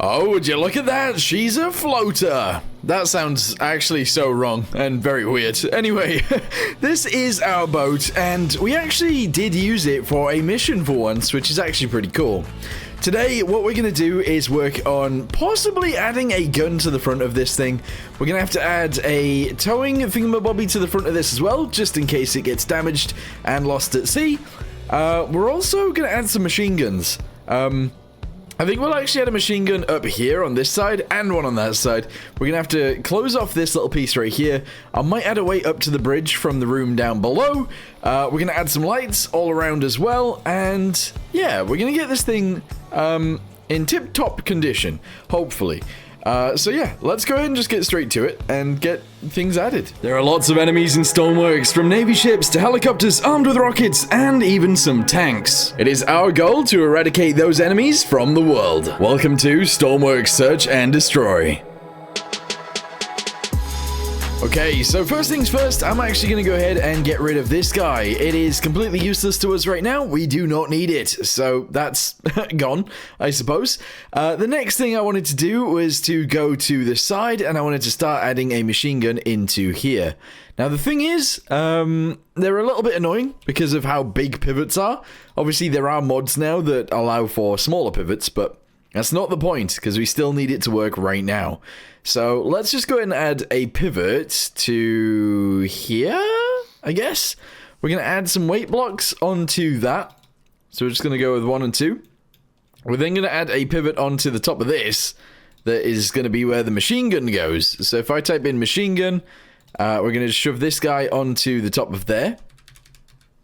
Oh, would you look at that? She's a floater. That sounds actually so wrong and very weird. Anyway, this is our boat, and we actually did use it for a mission for once, which is actually pretty cool. Today, what we're going to do is work on possibly adding a gun to the front of this thing. We're going to have to add a towing thingamabobby to the front of this as well, just in case it gets damaged and lost at sea. We're also going to add some machine guns. I think we'll actually add a machine gun up here on this side and one on that side. We're going to have to close off this little piece right here. I might add a way up to the bridge from the room down below. We're going to add some lights all around as well. And yeah, we're going to get this thing in tip-top condition, hopefully. So yeah, let's go ahead and just get straight to it and get things added. There are lots of enemies in Stormworks, from Navy ships to helicopters armed with rockets and even some tanks. It is our goal to eradicate those enemies from the world. Welcome to Stormworks Search and Destroy. Okay, so first things first, I'm actually going to go ahead and get rid of this guy. It is completely useless to us right now. We do not need it. So that's gone, I suppose. The next thing I wanted to do was to go to the side, and I wanted to start adding a machine gun into here. Now, the thing is, they're a little bit annoying because of how big pivots are. Obviously, there are mods now that allow for smaller pivots, but that's not the point, because we still need it to work right now. So let's just go ahead and add a pivot to here, I guess. We're going to add some weight blocks onto that. So we're just going to go with 1 and 2. We're then going to add a pivot onto the top of this. That is going to be where the machine gun goes. So if I type in machine gun, we're going to shove this guy onto the top of there.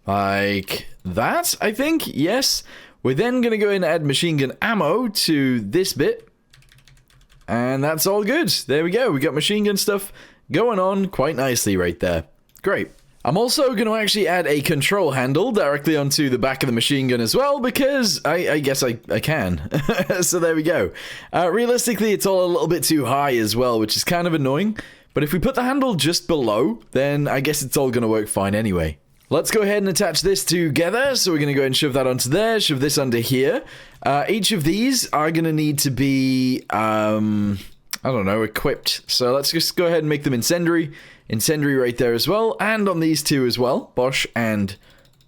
Like that, I think. Yes. We're then going to go in and add machine gun ammo to this bit. And that's all good. There we go. We got machine gun stuff going on quite nicely right there. Great. I'm also going to actually add a control handle directly onto the back of the machine gun as well, because I guess I can. So there we go. Realistically, it's all a little bit too high as well, which is kind of annoying. But if we put the handle just below, then I guess it's all going to work fine anyway. Let's go ahead and attach this together. So we're going to go ahead and shove that onto there, shove this under here. Each of these are going to need to be, I don't know, equipped. So let's just go ahead and make them incendiary. Incendiary right there as well. And on these two as well. Bosch and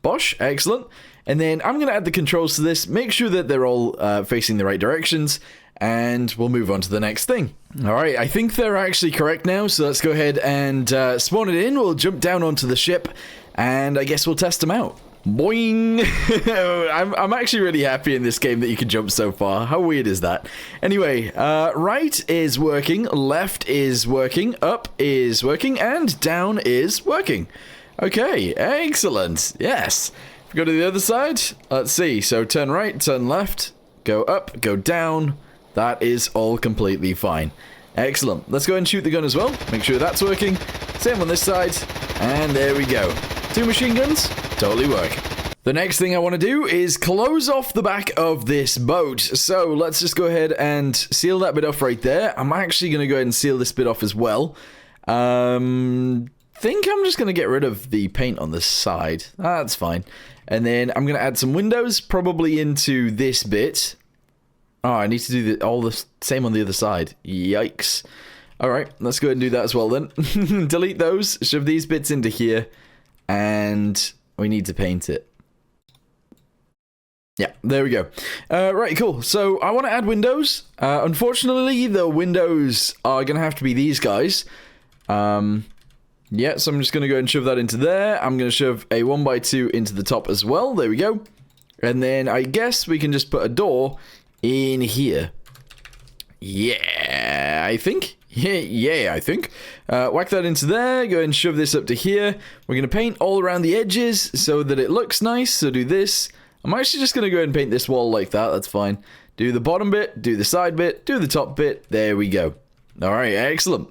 Bosch. Excellent. And then I'm going to add the controls to this. Make sure that they're all facing the right directions. And we'll move on to the next thing. Alright, I think they're actually correct now. So let's go ahead and spawn it in. We'll jump down onto the ship. And I guess we'll test them out. Boing! I'm actually really happy in this game that you can jump so far. How weird is that? Anyway, right is working, left is working, up is working, and down is working. Okay, excellent. Yes. If we go to the other side, let's see. So turn right, turn left, go up, go down. That is all completely fine. Excellent. Let's go ahead and shoot the gun as well. Make sure that's working. Same on this side. And there we go. 2 machine guns, totally work. The next thing I want to do is close off the back of this boat. So let's just go ahead and seal that bit off right there. I'm actually going to go ahead and seal this bit off as well. Think I'm just going to get rid of the paint on the side. That's fine. And then I'm going to add some windows, probably into this bit. Oh, I need to do all the same on the other side. Yikes. Alright, let's go ahead and do that as well then. Delete those, shove these bits into here, and we need to paint it. Yeah, there we go. Right, cool. So I want to add windows. Unfortunately, the windows are going to have to be these guys. Yeah, so I'm just going to go and shove that into there. I'm going to shove a 1x2 into the top as well. There we go. And then I guess we can just put a door in here. Yeah, I think. Yeah, I think. Whack that into there. Go ahead and shove this up to here. We're going to paint all around the edges so that it looks nice. So do this. I'm actually just going to go ahead and paint this wall like that. That's fine. Do the bottom bit. Do the side bit. Do the top bit. There we go. All right, excellent.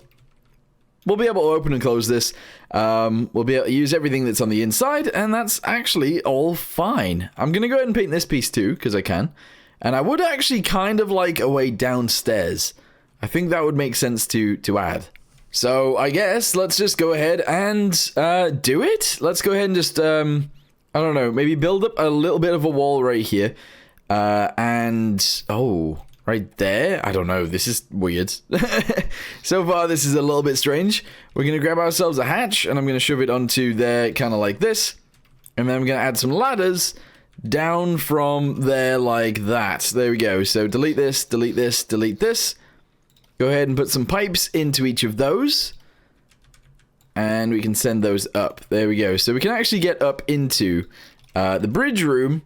We'll be able to open and close this. We'll be able to use everything that's on the inside. And that's actually all fine. I'm going to go ahead and paint this piece too, because I can. And I would actually kind of like a way downstairs. I think that would make sense to add. So I guess let's just go ahead and do it. Let's go ahead and just, I don't know, maybe build up a little bit of a wall right here. And, oh, right there. I don't know. This is weird. So far, this is a little bit strange. We're going to grab ourselves a hatch, and I'm going to shove it onto there kind of like this. And then I'm going to add some ladders down from there like that. There we go. So delete this, delete this, delete this. Go ahead and put some pipes into each of those. And we can send those up. There we go. So we can actually get up into the bridge room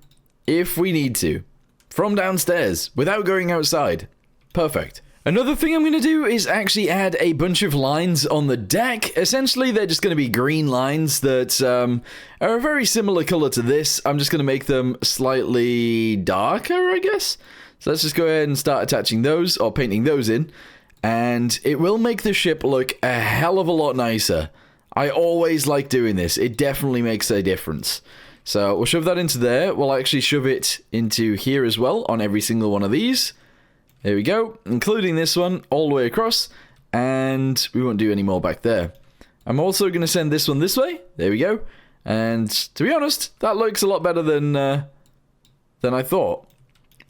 if we need to. From downstairs, without going outside. Perfect. Another thing I'm going to do is actually add a bunch of lines on the deck. Essentially, they're just going to be green lines that are a very similar color to this. I'm just going to make them slightly darker, I guess. So let's just go ahead and start attaching those, or painting those in. And it will make the ship look a hell of a lot nicer. I always like doing this. It definitely makes a difference. So we'll shove that into there. We'll actually shove it into here as well on every single one of these. There we go, including this one all the way across. And we won't do any more back there. I'm also going to send this one this way. There we go. And to be honest, that looks a lot better than I thought.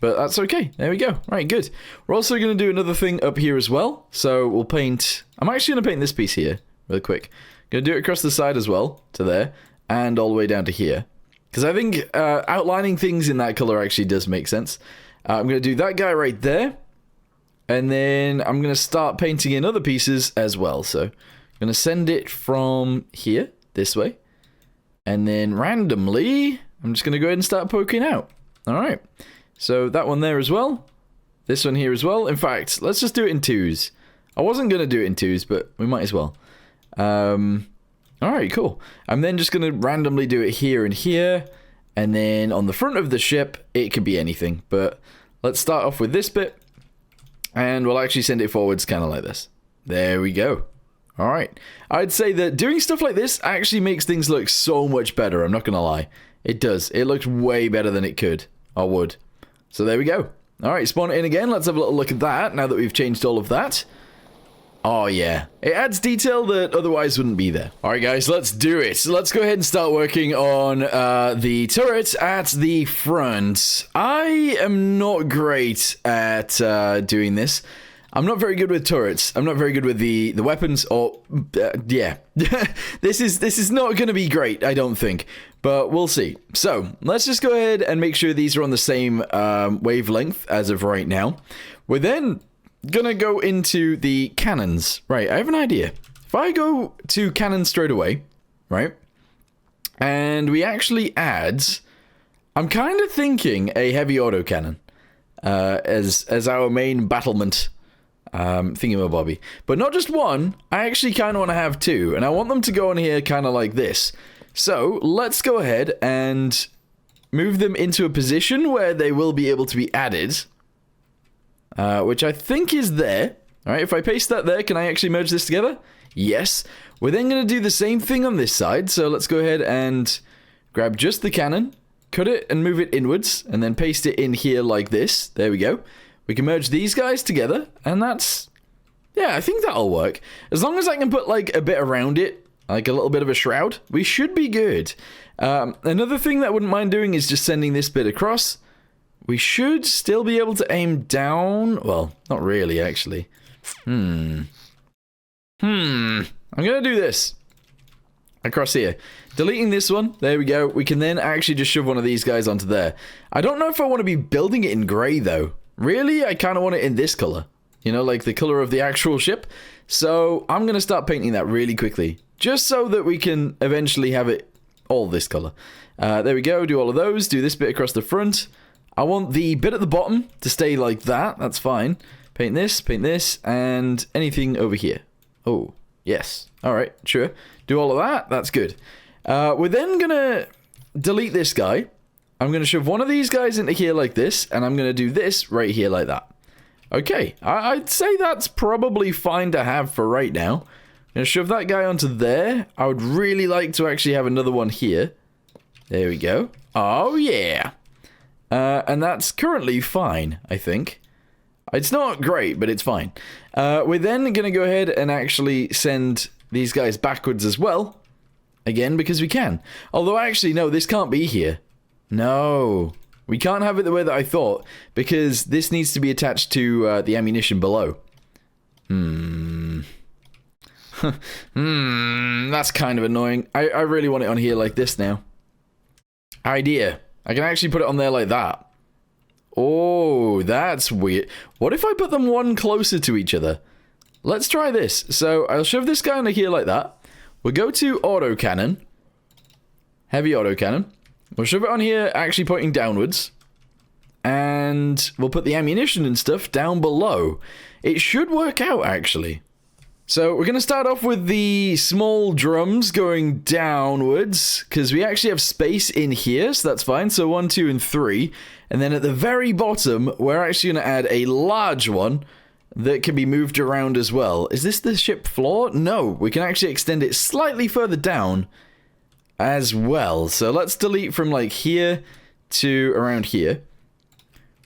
But that's okay. There we go. Right, good. We're also going to do another thing up here as well. So we'll paint... I'm actually going to paint this piece here really quick. Going to do it across the side as well, to there. And all the way down to here. Because I think outlining things in that color actually does make sense. I'm going to do that guy right there. And then I'm going to start painting in other pieces as well. So I'm going to send it from here, this way. And then randomly, I'm just going to go ahead and start poking out. All right. So that one there as well. This one here as well. In fact, let's just do it in twos. I wasn't going to do it in twos, but we might as well. Alright, cool. I'm then just going to randomly do it here and here. And then on the front of the ship, it could be anything. But let's start off with this bit. And we'll actually send it forwards kind of like this. There we go. Alright. I'd say that doing stuff like this actually makes things look so much better. I'm not going to lie. It does. It looks way better than it could. Or would. So there we go. Alright, spawn it in again. Let's have a little look at that now that we've changed all of that. Oh yeah, it adds detail that otherwise wouldn't be there. Alright guys, let's do it. So let's go ahead and start working on the turret at the front. I am not great at doing this. I'm not very good with turrets. I'm not very good with the weapons, or yeah. This is not going to be great, I don't think. But we'll see. So, let's just go ahead and make sure these are on the same wavelength as of right now. We're then gonna go into the cannons. Right, I have an idea. If I go to cannons straight away, right, and we actually add, I'm kind of thinking a heavy autocannon as our main battlement thingamabobby. But not just one, I actually kind of want to have two, and I want them to go on here kind of like this. So, let's go ahead and move them into a position where they will be able to be added. Which I think is there. Alright, if I paste that there, can I actually merge this together? Yes. We're then going to do the same thing on this side. So let's go ahead and grab just the cannon, cut it and move it inwards, and then paste it in here like this. There we go. We can merge these guys together, and that's... yeah, I think that'll work. As long as I can put like a bit around it, like a little bit of a shroud, we should be good. Another thing that I wouldn't mind doing is just sending this bit across. We should still be able to aim down. Well, not really, actually. I'm going to do this. Across here. Deleting this one. There we go. We can then actually just shove one of these guys onto there. I don't know if I want to be building it in grey, though. Really, I kind of want it in this colour. You know, like the colour of the actual ship. So, I'm going to start painting that really quickly. Just so that we can eventually have it all this colour. There we go. Do all of those. Do this bit across the front. I want the bit at the bottom to stay like that. That's fine. Paint this, and anything over here. Oh, yes. Alright, sure. Do all of that. That's good. We're then going to delete this guy. I'm going to shove one of these guys into here like this, and I'm going to do this right here like that. Okay, I'd say that's probably fine to have for right now. I'm going to shove that guy onto there. I would really like to actually have another one here. There we go. Oh, yeah. And that's currently fine, I think. It's not great, but it's fine. We're then going to go ahead and actually send these guys backwards as well. Again, because we can. Although, actually, no, this can't be here. No. We can't have it the way that I thought, because this needs to be attached to the ammunition below. That's kind of annoying. I really want it on here like this now. Idea. I can actually put it on there like that. Oh, that's weird. What if I put them one closer to each other? Let's try this. So I'll shove this guy under here like that. We'll go to autocannon. Heavy autocannon. We'll shove it on here actually pointing downwards. And we'll put the ammunition and stuff down below. It should work out actually. So we're going to start off with the small drums going downwards, because we actually have space in here, so that's fine. So 1, 2, and 3. And then at the very bottom, we're actually going to add a large one that can be moved around as well. Is this the ship floor? No, we can actually extend it slightly further down as well. So let's delete from like here to around here.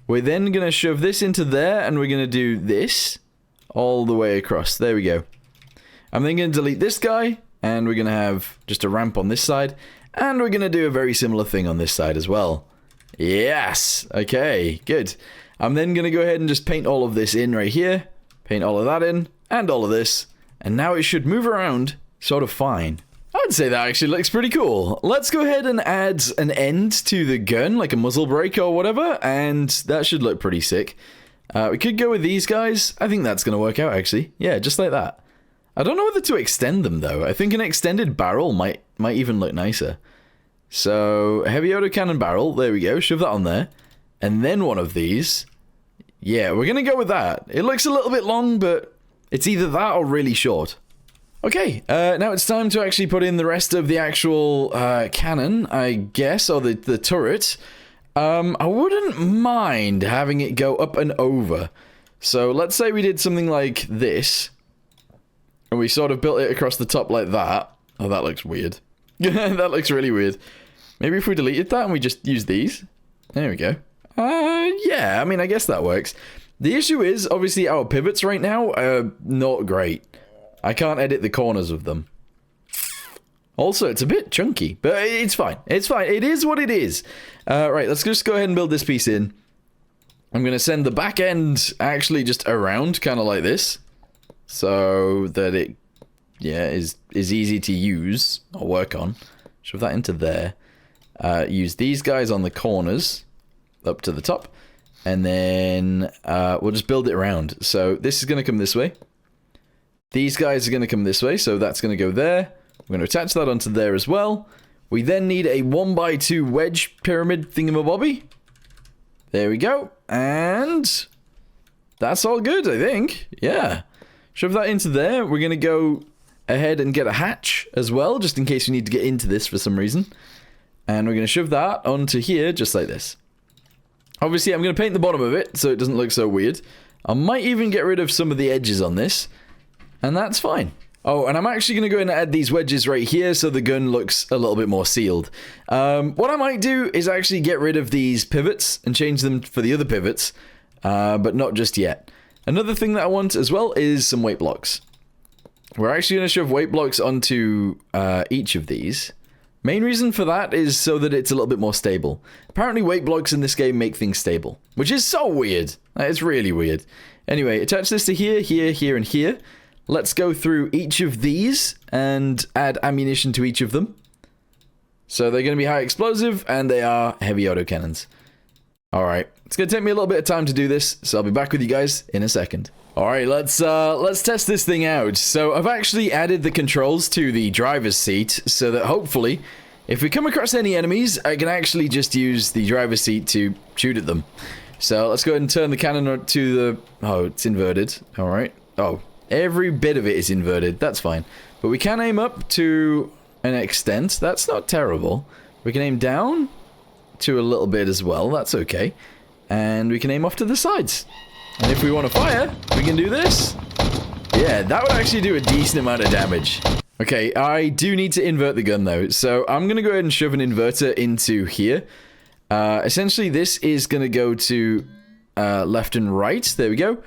We're then going to shove this into there, and we're going to do this all the way across. There we go. I'm then going to delete this guy, and we're going to have just a ramp on this side, and we're going to do a very similar thing on this side as well. Yes! Okay, good. I'm then going to go ahead and just paint all of this in right here, paint all of that in, and all of this, and now it should move around sort of fine. I'd say that actually looks pretty cool. Let's go ahead and add an end to the gun, like a muzzle brake or whatever, and that should look pretty sick. We could go with these guys. I think that's going to work out, actually. Yeah, just like that. I don't know whether to extend them, though. I think an extended barrel might even look nicer. So, heavy autocannon barrel. There we go. Shove that on there. And then one of these. Yeah, we're going to go with that. It looks a little bit long, but it's either that or really short. Okay, now it's time to actually put in the rest of the actual cannon, I guess, or the turret. I wouldn't mind having it go up and over. So let's say we did something like this. And we sort of built it across the top like that. Oh, that looks weird. That looks really weird. Maybe if we deleted that and we just use these. There we go. Yeah, I mean, I guess that works. The issue is, obviously, our pivots right now are not great. I can't edit the corners of them. Also, it's a bit chunky, but it's fine. It's fine. It is what it is. Right, let's just go ahead and build this piece in. I'm going to send the back end actually just around, kind of like this. So that it, yeah, is easy to use or work on. Shove that into there. Use these guys on the corners up to the top. And then we'll just build it around. So this is going to come this way. These guys are going to come this way, so that's going to go there. We're going to attach that onto there as well. We then need a 1x2 wedge pyramid thingamabobby. There we go. And that's all good, I think. Yeah. Shove that into there. We're going to go ahead and get a hatch as well, just in case we need to get into this for some reason. And we're going to shove that onto here, just like this. Obviously, I'm going to paint the bottom of it, so it doesn't look so weird. I might even get rid of some of the edges on this. And that's fine. Oh, and I'm actually going to go in and add these wedges right here so the gun looks a little bit more sealed. What I might do is actually get rid of these pivots and change them for the other pivots, but not just yet. Another thing that I want as well is some weight blocks. We're actually going to shove weight blocks onto each of these. Main reason for that is so that it's a little bit more stable. Apparently weight blocks in this game make things stable, which is so weird. It's really weird. Anyway, attach this to here, here, here, and here. Let's go through each of these and add ammunition to each of them. So they're going to be high explosive and they are heavy autocannons. Alright, it's going to take me a little bit of time to do this, so I'll be back with you guys in a second. Alright, let's test this thing out. So I've actually added the controls to the driver's seat so that hopefully, if we come across any enemies, I can actually just use the driver's seat to shoot at them. So let's go ahead and turn the cannon to the... Oh, it's inverted. Alright. Oh. Every bit of it is inverted. That's fine. But we can aim up to an extent. That's not terrible. We can aim down to a little bit as well. That's okay. And we can aim off to the sides. And if we want to fire, we can do this. Yeah, that would actually do a decent amount of damage. Okay, I do need to invert the gun though. So I'm going to go ahead and shove an inverter into here. Essentially, this is going to go to left and right. There we go.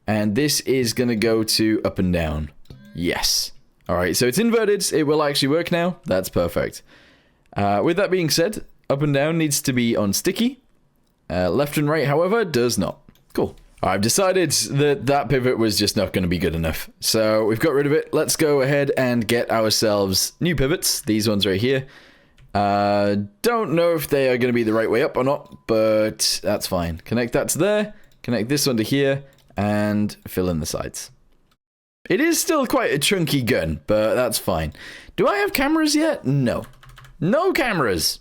And this is going to go to up and down. Yes. Alright, so it's inverted. It will actually work now. That's perfect. With that being said, up and down needs to be on sticky. Left and right, however, does not. Cool. I've decided that that pivot was just not going to be good enough. So we've got rid of it. Let's go ahead and get ourselves new pivots. These ones right here. Don't know if they are going to be the right way up or not, but that's fine. Connect that to there. Connect this one to here. And fill in the sides. It is still quite a chunky gun, but that's fine. Do I have cameras yet? No. No cameras.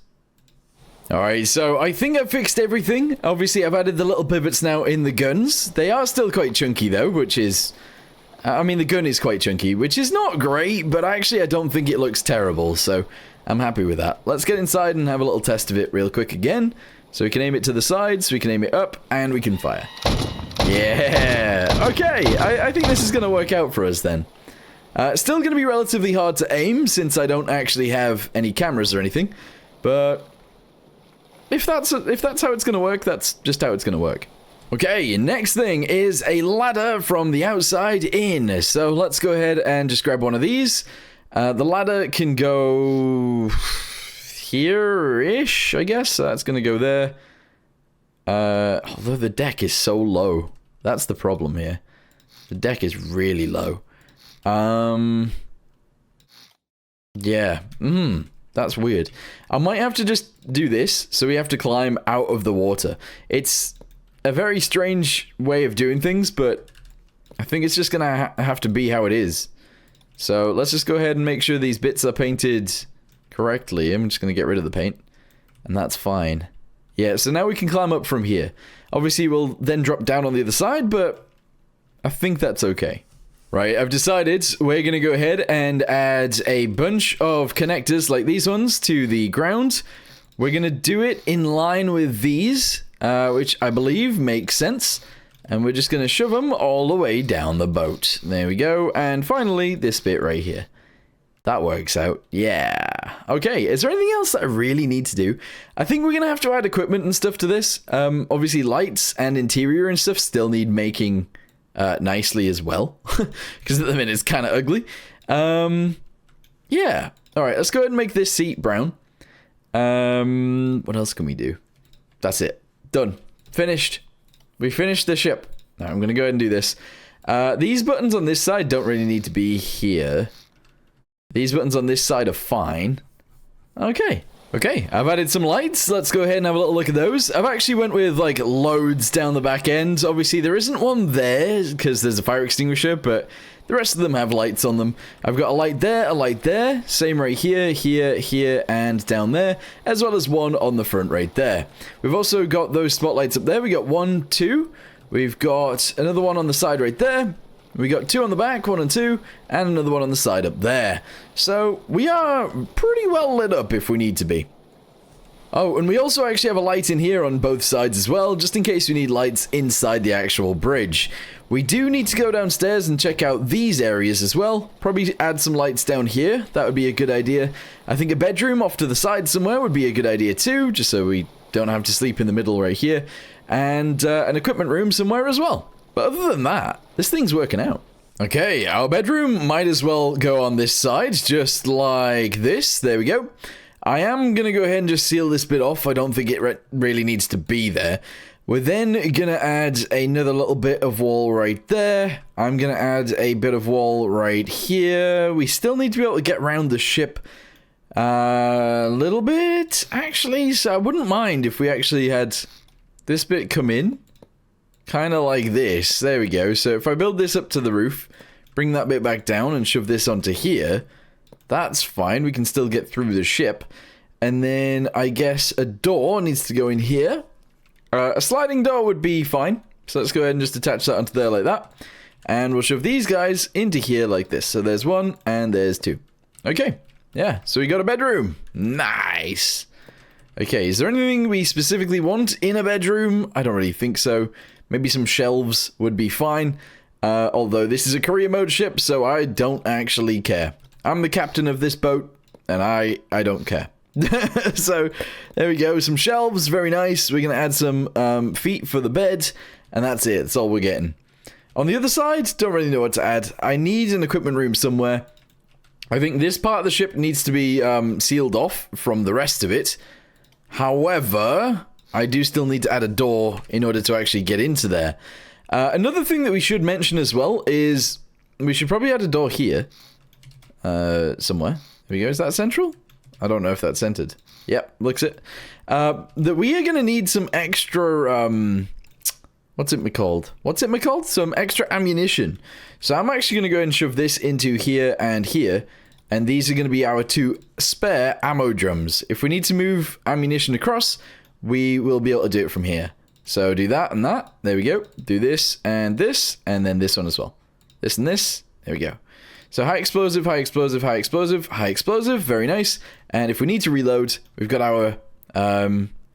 Alright, so I think I've fixed everything. Obviously, I've added the little pivots now in the guns. They are still quite chunky, though, which is... I mean, the gun is quite chunky, which is not great, but actually I don't think it looks terrible, so I'm happy with that. Let's get inside and have a little test of it real quick again. So we can aim it to the sides, we can aim it up, and we can fire. Yeah! Okay, I think this is going to work out for us, then. Still going to be relatively hard to aim, since I don't actually have any cameras or anything, but... If that's how it's going to work, that's just how it's going to work. Okay, next thing is a ladder from the outside in. So let's go ahead and just grab one of these. The ladder can go here-ish, I guess. That's going to go there. Although the deck is so low. That's the problem here. The deck is really low. Yeah. That's weird. I might have to just do this, so we have to climb out of the water. It's a very strange way of doing things, but I think it's just gonna have to be how it is. So let's just go ahead and make sure these bits are painted correctly. I'm just gonna get rid of the paint, and that's fine. Yeah, so now we can climb up from here. Obviously, we'll then drop down on the other side, but I think that's okay. Right, I've decided we're going to go ahead and add a bunch of connectors like these ones to the ground. We're going to do it in line with these, which I believe makes sense. And we're just going to shove them all the way down the boat. There we go. And finally, this bit right here. That works out. Yeah. Okay, is there anything else that I really need to do? I think we're going to have to add equipment and stuff to this. Obviously, lights and interior and stuff still need making... nicely as well, because at the minute it's kind of ugly. Yeah. Alright, let's go ahead and make this seat brown. What else can we do? That's it. Done. Finished. We finished the ship. Now I'm going to go ahead and do this. These buttons on this side don't really need to be here. These buttons on this side are fine. Okay. Okay, I've added some lights. Let's go ahead and have a little look at those. I've actually went with, like, loads down the back end. Obviously, there isn't one there, because there's a fire extinguisher, but the rest of them have lights on them. I've got a light there, same right here, here, and down there, as well as one on the front right there. We've also got those spotlights up there. We got 1, 2. We've got another one on the side right there. We got 2 on the back, 1 and 2, and another one on the side up there. So, we are pretty well lit up if we need to be. Oh, and we also actually have a light in here on both sides as well, just in case we need lights inside the actual bridge. We do need to go downstairs and check out these areas as well. Probably add some lights down here. That would be a good idea. I think a bedroom off to the side somewhere would be a good idea too, just so we don't have to sleep in the middle right here. And an equipment room somewhere as well. But other than that, this thing's working out. Okay, our bedroom might as well go on this side, just like this. There we go. I am going to go ahead and just seal this bit off. I don't think it really needs to be there. We're then going to add another little bit of wall right there. I'm going to add a bit of wall right here. We still need to be able to get around the ship a little bit, actually. So I wouldn't mind if we actually had this bit come in. Kind of like this. There we go. So if I build this up to the roof, bring that bit back down and shove this onto here, that's fine. We can still get through the ship. And then I guess a door needs to go in here. A sliding door would be fine. So let's go ahead and just attach that onto there like that. And we'll shove these guys into here like this. So there's 1 and there's 2. Okay. Yeah. So we got a bedroom. Nice. Okay. Is there anything we specifically want in a bedroom? I don't really think so. Maybe some shelves would be fine. Although this is a career mode ship, so I don't actually care. I'm the captain of this boat, and I don't care. So, there we go. Some shelves, very nice. We're going to add some feet for the bed, and that's it. That's all we're getting. On the other side, don't really know what to add. I need an equipment room somewhere. I think this part of the ship needs to be sealed off from the rest of it. However, I do still need to add a door in order to actually get into there. Another thing that we should mention as well is we should probably add a door here. Somewhere. There we go. Is that central? I don't know if that's centered. Yep, looks it. That we are going to need some extra, what's it called? Some extra ammunition. So I'm actually going to go ahead and shove this into here, and these are going to be our 2 spare ammo drums. If we need to move ammunition across, we will be able to do it from here. So do that and that. There we go. Do this, and then this one as well. This and this. There we go. So high explosive, high explosive, high explosive, high explosive. Very nice. And if we need to reload, we've got our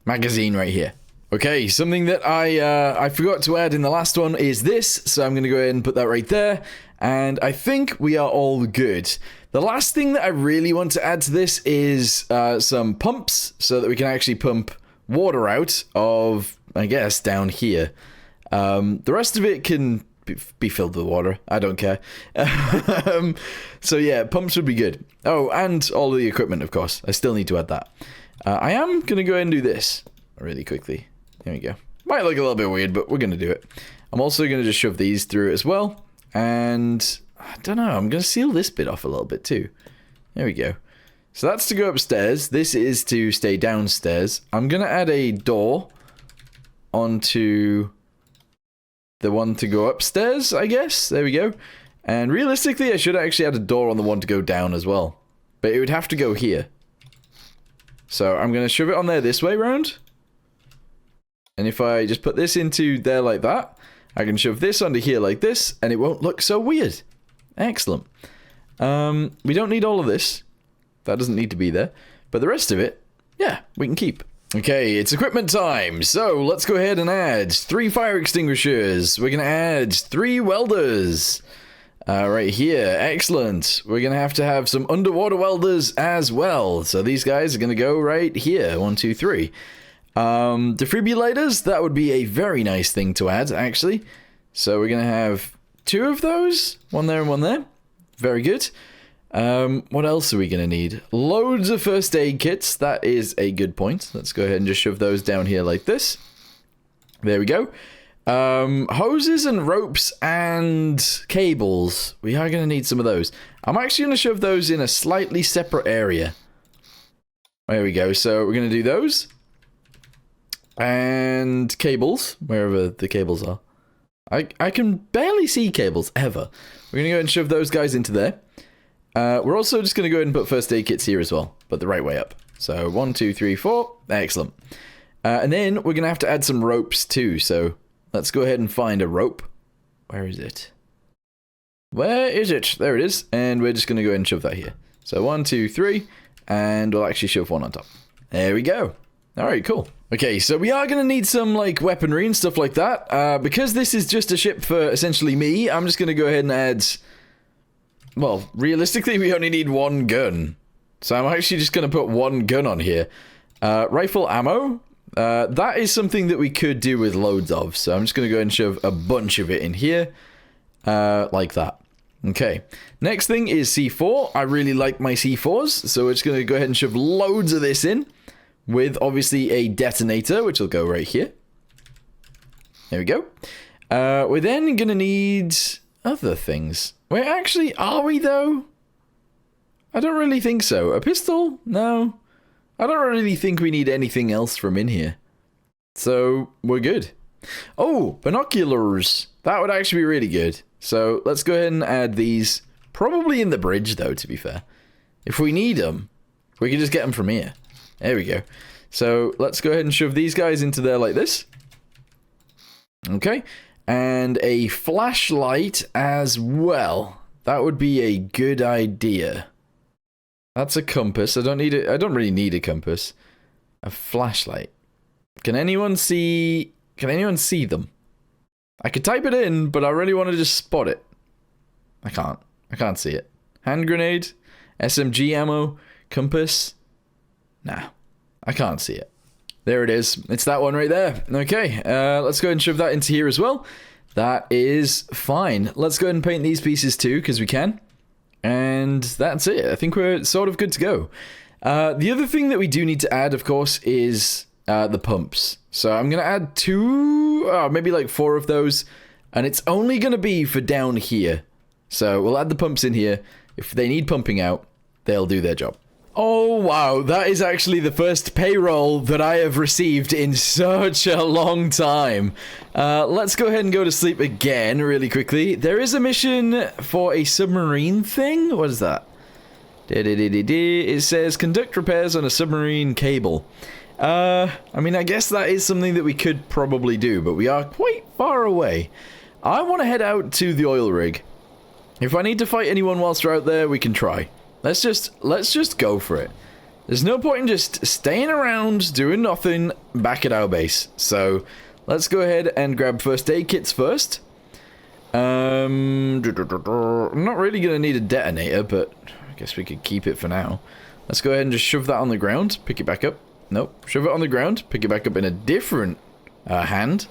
magazine right here. Okay, something that I forgot to add in the last one is this. So I'm going to go ahead and put that right there. And I think we are all good. The last thing that I really want to add to this is some pumps so that we can actually pump water out of, I guess, down here. The rest of it can be filled with water. I don't care. So yeah, pumps would be good. Oh, and all of the equipment, of course. I still need to add that. I am going to go ahead and do this really quickly. There we go. Might look a little bit weird, but we're going to do it. I'm also going to just shove these through as well. And I don't know, I'm going to seal this bit off a little bit too. There we go. So that's to go upstairs. This is to stay downstairs. I'm going to add a door onto the one to go upstairs, I guess. There we go. And realistically, I should actually add a door on the one to go down as well. But it would have to go here. So I'm going to shove it on there this way round. And if I just put this into there like that, I can shove this onto here like this, and it won't look so weird. Excellent. We don't need all of this. That doesn't need to be there. But the rest of it, yeah, we can keep. Okay, it's equipment time. So let's go ahead and add 3 fire extinguishers. We're going to add 3 welders. Right here. Excellent. We're going to have some underwater welders as well. So these guys are going to go right here. 1, 2, 3. Defibrillators, that would be a very nice thing to add, actually. So we're going to have 2 of those. 1 there and 1 there. Very good. What else are we going to need? Loads of first aid kits. That is a good point. Let's go ahead and just shove those down here like this. There we go. Hoses and ropes and cables. We are going to need some of those. I'm actually going to shove those in a slightly separate area. There we go. So we're going to do those. And cables, wherever the cables are. I can barely see cables, ever. We're going to go ahead and shove those guys into there. We're also just going to go ahead and put first aid kits here as well, but the right way up. So 1, 2, 3, 4. Excellent. And then we're going to add some ropes too. So let's go ahead and find a rope. Where is it? Where is it? There it is. And we're just going to go ahead and shove that here. So 1, 2, 3. And we'll actually shove 1 on top. There we go. All right, cool. Okay, so we are going to need some, like, weaponry and stuff like that. Because this is just a ship for, essentially, me, I'm just going to go ahead and add... Well, realistically, we only need 1 gun. So I'm actually just going to put 1 gun on here. Rifle ammo. That is something that we could do with loads of. So I'm just going to go ahead and shove a bunch of it in here. Like that. Okay. Next thing is C4. I really like my C4s. So we're just going to go ahead and shove loads of this in. With, obviously, a detonator, which will go right here. There we go. We're then going to need other things. Wait, actually, are we, though? I don't really think so. A pistol? No. I don't really think we need anything else from in here. So, we're good. Oh, binoculars. That would actually be really good. So, let's go ahead and add these. Probably in the bridge, though, to be fair. If we need them, we can just get them from here. There we go. So let's go ahead and shove these guys into there like this. Okay. And a flashlight as well. That would be a good idea. That's a compass. I don't really need a compass. A flashlight. Can anyone see them? I could type it in, but I really want to just spot it. I can't see it. Hand grenade, SMG ammo, compass. Nah, I can't see it. There it is. It's that one right there. Okay, let's go ahead and shove that into here as well. That is fine. Let's go ahead and paint these pieces too, because we can. And that's it. I think we're sort of good to go. The other thing that we do need to add, of course, is the pumps. So I'm going to add 2, maybe like 4 of those. And it's only going to be for down here. So we'll add the pumps in here. If they need pumping out, they'll do their job. Oh, wow. That is actually the first payroll that I have received in such a long time. Let's go ahead and go to sleep again really quickly. There is a mission for a submarine thing. What is that? It says conduct repairs on a submarine cable. I mean, I guess that is something that we could probably do, but we are quite far away. I want to head out to the oil rig. If I need to fight anyone whilst we're out there, we can try. Let's just go for it. There's no point in just staying around, doing nothing back at our base. So, let's go ahead and grab first aid kits first. I'm not really going to need a detonator, but I guess we could keep it for now. Let's go ahead and just shove that on the ground, pick it back up. Nope, shove it on the ground, pick it back up in a different hand.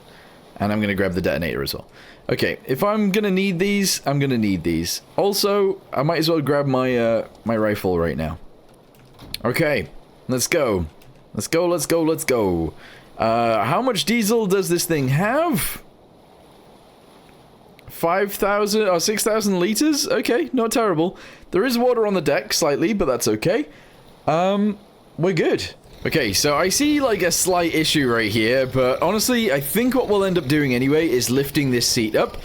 And I'm going to grab the detonator as well. Okay, if I'm going to need these, I'm going to need these. Also, I might as well grab my my rifle right now. Okay, let's go. Let's go, let's go, let's go. How much diesel does this thing have? 5,000 or 6,000 liters? Okay, not terrible. There is water on the deck slightly, but that's okay. We're good. Okay, so I see like a slight issue right here, but honestly, I think what we'll end up doing anyway is lifting this seat up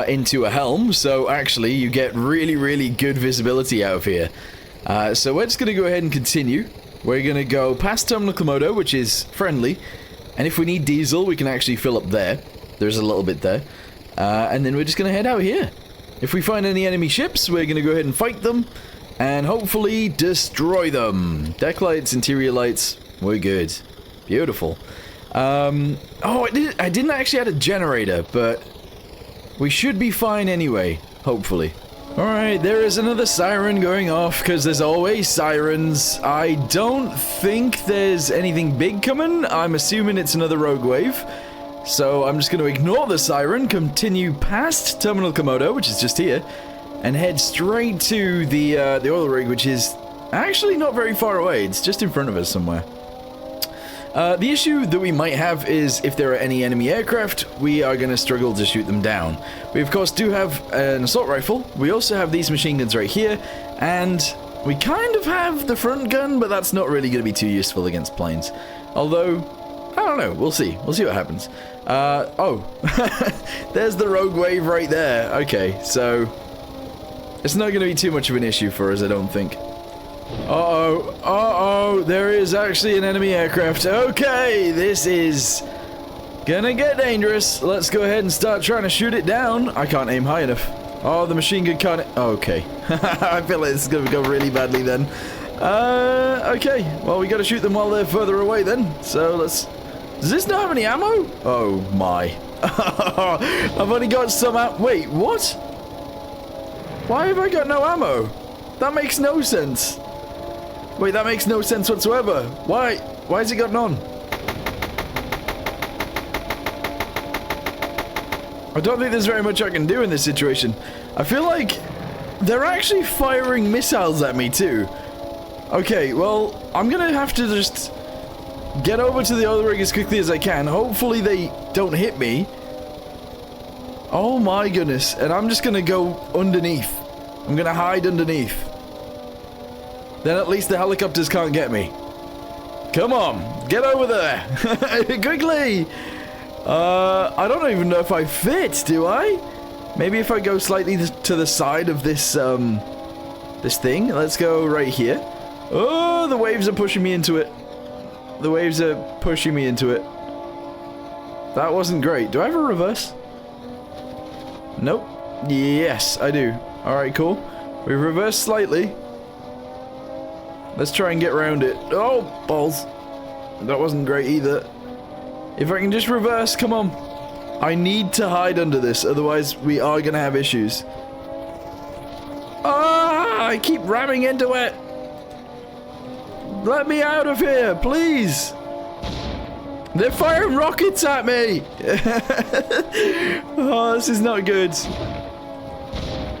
into a helm, so actually you get really, really good visibility out of here. So we're just going to go ahead and continue. We're going to go past Terminal Komodo, which is friendly, and if we need diesel, we can actually fill up there. There's a little bit there. And then we're just going to head out here. If we find any enemy ships, we're going to go ahead and fight them. And hopefully destroy them. Deck lights, interior lights, we're good. Beautiful. Oh, I didn't actually add a generator, but we should be fine anyway, hopefully. Alright, there is another siren going off, because there's always sirens. I don't think there's anything big coming. I'm assuming it's another rogue wave. So I'm just going to ignore the siren, continue past Terminal Komodo, which is just here, and head straight to the oil rig, which is actually not very far away. It's just in front of us somewhere. The issue that we might have is if there are any enemy aircraft, we are going to struggle to shoot them down. We, of course, do have an assault rifle. We also have these machine guns right here, and we kind of have the front gun, but that's not really going to be too useful against planes. Although, I don't know. We'll see. We'll see what happens. Oh. There's the rogue wave right there. Okay, so it's not going to be too much of an issue for us, I don't think. Uh-oh. Uh-oh. There is actually an enemy aircraft. Okay, this is gonna get dangerous. Let's go ahead and start trying to shoot it down. I can't aim high enough. Oh, the machine gun can't... Okay. I feel like this is gonna go really badly then. Okay. Well, we gotta shoot them while they're further away then. So let's... Does this not have any ammo? Oh, my. I've only got some ammo. Wait, what? Why have I got no ammo? That makes no sense. Wait, that makes no sense whatsoever. Why? Why has it got none? I don't think there's very much I can do in this situation. I feel like they're actually firing missiles at me too. Okay, well, I'm gonna have to just get over to the oil rig as quickly as I can. Hopefully they don't hit me. Oh my goodness. And I'm just gonna go underneath. I'm gonna hide underneath. Then at least the helicopters can't get me. Come on, get over there. Quickly. I don't even know if I fit, do I? Maybe if I go slightly to the side of this, this thing. Let's go right here. Oh, the waves are pushing me into it. The waves are pushing me into it. That wasn't great. Do I have a reverse? Nope. Yes, I do. Alright, cool. We reverse slightly. Let's try and get around it. Oh, balls. That wasn't great either. If I can just reverse, come on. I need to hide under this, otherwise we are going to have issues. Ah, I keep ramming into it. Let me out of here, please. They're firing rockets at me. Oh, this is not good.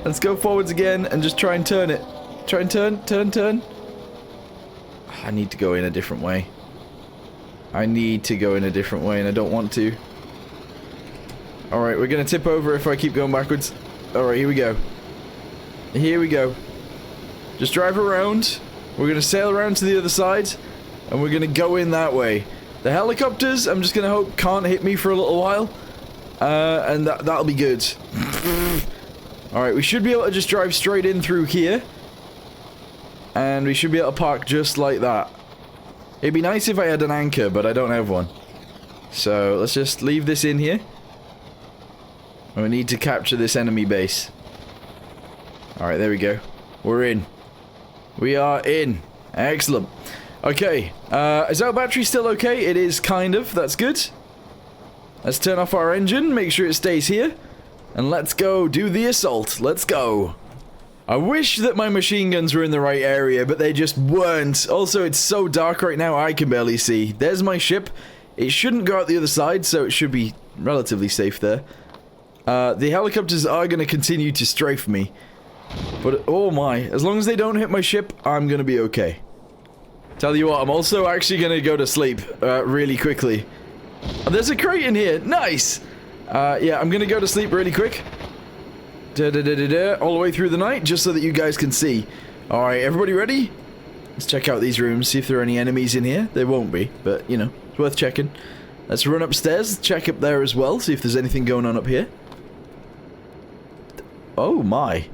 Let's go forwards again and just try and turn it. Try and turn. I need to go in a different way. I need to go in a different way, and I don't want to. Alright, we're going to tip over if I keep going backwards. Alright, here we go. Here we go. Just drive around. We're going to sail around to the other side, and we're going to go in that way. The helicopters, I'm just going to hope can't hit me for a little while. And that'll be good. Alright, we should be able to just drive straight in through here. And we should be able to park just like that. It'd be nice if I had an anchor, but I don't have one. So, let's just leave this in here. And we need to capture this enemy base. Alright, there we go. We're in. We are in. Excellent. Okay, is our battery still okay? It is kind of. That's good. Let's turn off our engine, make sure it stays here. And let's go do the assault. Let's go. I wish that my machine guns were in the right area, but they just weren't. Also, it's so dark right now, I can barely see. There's my ship. It shouldn't go out the other side, so it should be relatively safe there. The helicopters are going to continue to strafe me. But, oh my, as long as they don't hit my ship, I'm going to be okay. Tell you what, I'm also actually going to go to sleep really quickly. Oh, there's a crate in here. Nice. Yeah, I'm going to go to sleep really quick. All the way through the night, just so that you guys can see. Alright, everybody ready? Let's check out these rooms, see if there are any enemies in here. There won't be, but, you know, it's worth checking. Let's run upstairs, check up there as well, see if there's anything going on up here. Oh my.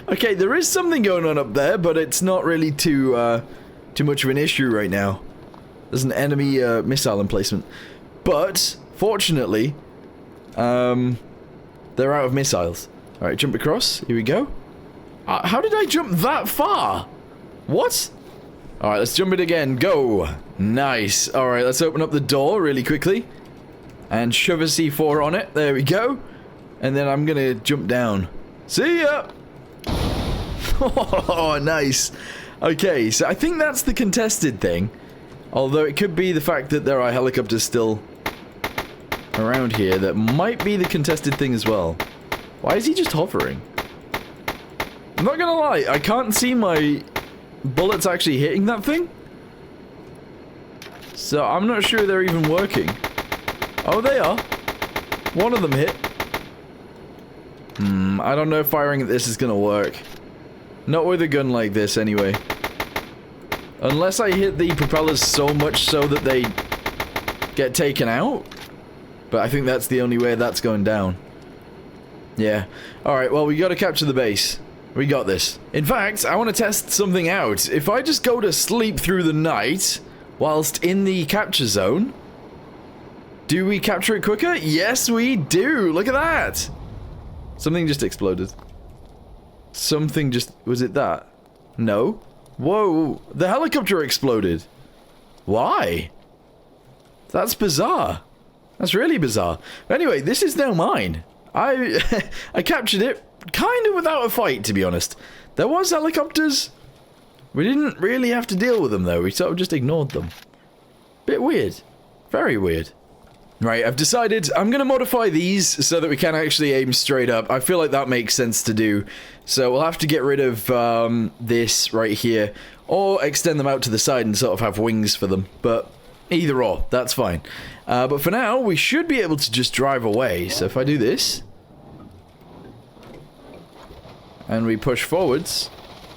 Okay, there is something going on up there, but it's not really too much of an issue right now. There's an enemy missile emplacement. But, fortunately, they're out of missiles. Alright, jump across. Here we go. How did I jump that far? What? Alright, let's jump it again. Go. Nice. Alright, let's open up the door really quickly. And shove a C4 on it. There we go. And then I'm gonna jump down. See ya! Oh, nice. Okay, so I think that's the contested thing. Although it could be the fact that there are helicopters still around here that might be the contested thing as well. Why is he just hovering? I'm not gonna lie, I can't see my bullets actually hitting that thing. So I'm not sure they're even working. Oh, they are. One of them hit. I don't know if firing at this is gonna work. Not with a gun like this, anyway. Unless I hit the propellers so much so that they get taken out. But I think that's the only way that's going down. Yeah. Alright, well, we gotta capture the base. We got this. In fact, I want to test something out. If I just go to sleep through the night, whilst in the capture zone, do we capture it quicker? Yes, we do! Look at that! Something just exploded. Something just... was it that? No. Whoa, the helicopter exploded. Why? That's bizarre. That's really bizarre. Anyway, this is now mine. I captured it kind of without a fight, to be honest. There was helicopters. We didn't really have to deal with them, though. We sort of just ignored them. Bit weird. Very weird. Right, I've decided I'm going to modify these so that we can actually aim straight up. I feel like that makes sense to do. So we'll have to get rid of this right here. Or extend them out to the side and sort of have wings for them. But either or, that's fine. But for now, we should be able to just drive away. So if I do this, and we push forwards,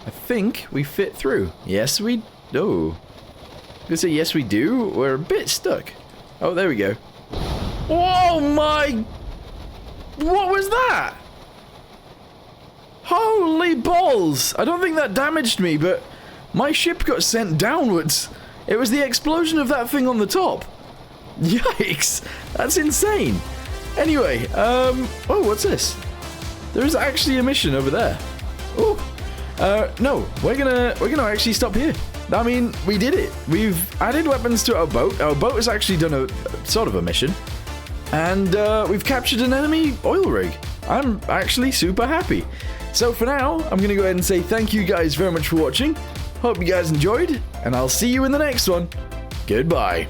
I think we fit through. Yes, we do. I'm gonna say yes, we do. We're a bit stuck. Oh, there we go. Oh my! What was that? Holy balls! I don't think that damaged me, but my ship got sent downwards. It was the explosion of that thing on the top. Yikes! That's insane. Anyway, oh, what's this? There's actually a mission over there. Oh, no, we're gonna actually stop here. I mean, we did it. We've added weapons to our boat. Our boat has actually done a sort of a mission, and we've captured an enemy oil rig. I'm actually super happy. So for now, I'm gonna go ahead and say thank you guys very much for watching. Hope you guys enjoyed, and I'll see you in the next one. Goodbye.